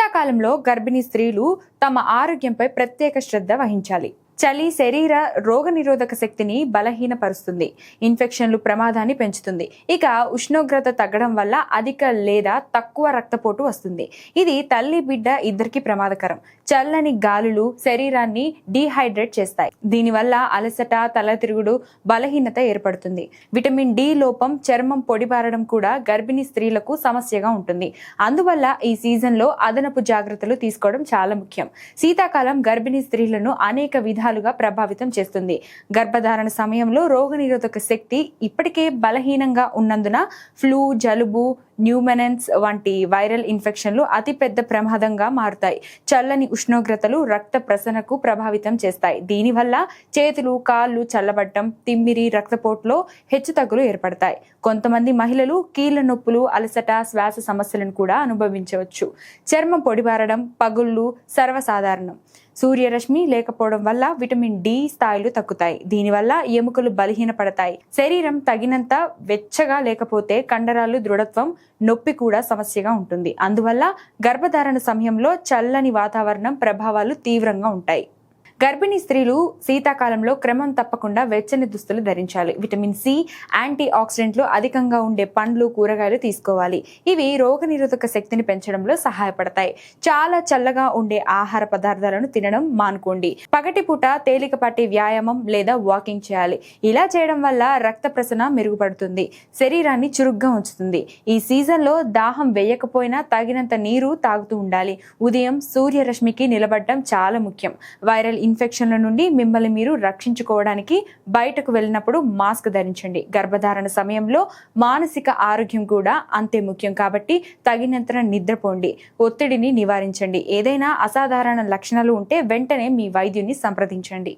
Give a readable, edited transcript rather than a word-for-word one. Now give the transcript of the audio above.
శీతాకాలంలో గర్భిణీ స్త్రీలు తమ ఆరోగ్యంపై ప్రత్యేక శ్రద్ధ వహించాలి. చలి శరీర రోగనిరోధక శక్తిని బలహీనపరుస్తుంది, ఇన్ఫెక్షన్లు ప్రమాదాన్ని పెంచుతుంది. ఇక ఉష్ణోగ్రత తగ్గడం వల్ల అధిక లేదా తక్కువ రక్తపోటు వస్తుంది. ఇది తల్లి బిడ్డ ఇద్దరికి ప్రమాదకరం. చల్లని గాలులు శరీరాన్ని డీహైడ్రేట్ చేస్తాయి. దీనివల్ల అలసట, తల తిరుగుడు, బలహీనత ఏర్పడుతుంది. విటమిన్ డి లోపం, చర్మం పొడిబారడం కూడా గర్భిణీ స్త్రీలకు సమస్యగా ఉంటుంది. అందువల్ల ఈ సీజన్లో అదనపు జాగ్రత్తలు తీసుకోవడం చాలా ముఖ్యం. శీతాకాలం గర్భిణీ స్త్రీలను అనేక విధాలుగా ప్రభావితం చేస్తుంది. గర్భధారణ సమయంలో రోగనిరోధక శక్తి ఇప్పటికే బలహీనంగా ఉన్నందున ఫ్లూ, జలుబు, న్యూమోనియా వంటి వైరల్ ఇన్ఫెక్షన్లు అతిపెద్ద ప్రమాదంగా మారుతాయి. చల్లని ఉష్ణోగ్రతలు రక్త ప్రసరణకు ప్రభావితం చేస్తాయి. దీనివల్ల చేతులు, కాళ్ళు చల్లబడటం, తిమ్మిరి, రక్తపోటులో హెచ్చుతగ్గులు ఏర్పడతాయి. కొంతమంది మహిళలు కీళ్ల నొప్పులు, అలసట, శ్వాస సమస్యలను కూడా అనుభవించవచ్చు. చర్మం పొడిబారడం, పగుళ్ళు సర్వసాధారణం. సూర్యరశ్మి లేకపోవడం వల్ల విటమిన్ డి స్థాయిలు తగ్గుతాయి. దీనివల్ల ఎముకలు బలహీనపడతాయి. శరీరం తగినంత వెచ్చగా లేకపోతే కండరాలు దృఢత్వం, నొప్పి కూడా సమస్యగా ఉంటుంది. అందువల్ల గర్భధారణ సమయంలో చల్లని వాతావరణం ప్రభావాలు తీవ్రంగా ఉంటాయి. గర్భిణీ స్త్రీలు శీతాకాలంలో క్రమం తప్పకుండా వెచ్చని దుస్తులు ధరించాలి. విటమిన్ సి, యాంటీ ఆక్సిడెంట్లు అధికంగా ఉండే పండ్లు, కూరగాయలు తీసుకోవాలి. ఇవి రోగనిరోధక శక్తిని పెంచడంలో సహాయపడతాయి. చాలా చల్లగా ఉండే ఆహార పదార్థాలను తినడం మానుకోండి. పగటిపూట తేలికపాటి వ్యాయామం లేదా వాకింగ్ చేయాలి. ఇలా చేయడం వల్ల రక్త ప్రసరణ మెరుగుపడుతుంది, శరీరాన్ని చురుగ్గా ఉంచుతుంది. ఈ సీజన్లో దాహం వేయకపోయినా తగినంత నీరు తాగుతూ ఉండాలి. ఉదయం సూర్యరశ్మికి నిలబడడం చాలా ముఖ్యం. వైరల్ ఇన్ఫెక్షన్ల నుండి మిమ్మల్ని మీరు రక్షించుకోవడానికి బయటకు వెళ్ళినప్పుడు మాస్క్ ధరించండి. గర్భధారణ సమయంలో మానసిక ఆరోగ్యం కూడా అంతే ముఖ్యం కాబట్టి తగినంత నిద్రపోండి. ఒత్తిడిని నివారించండి. ఏదైనా అసాధారణ లక్షణాలు ఉంటే వెంటనే మీ వైద్యుని సంప్రదించండి.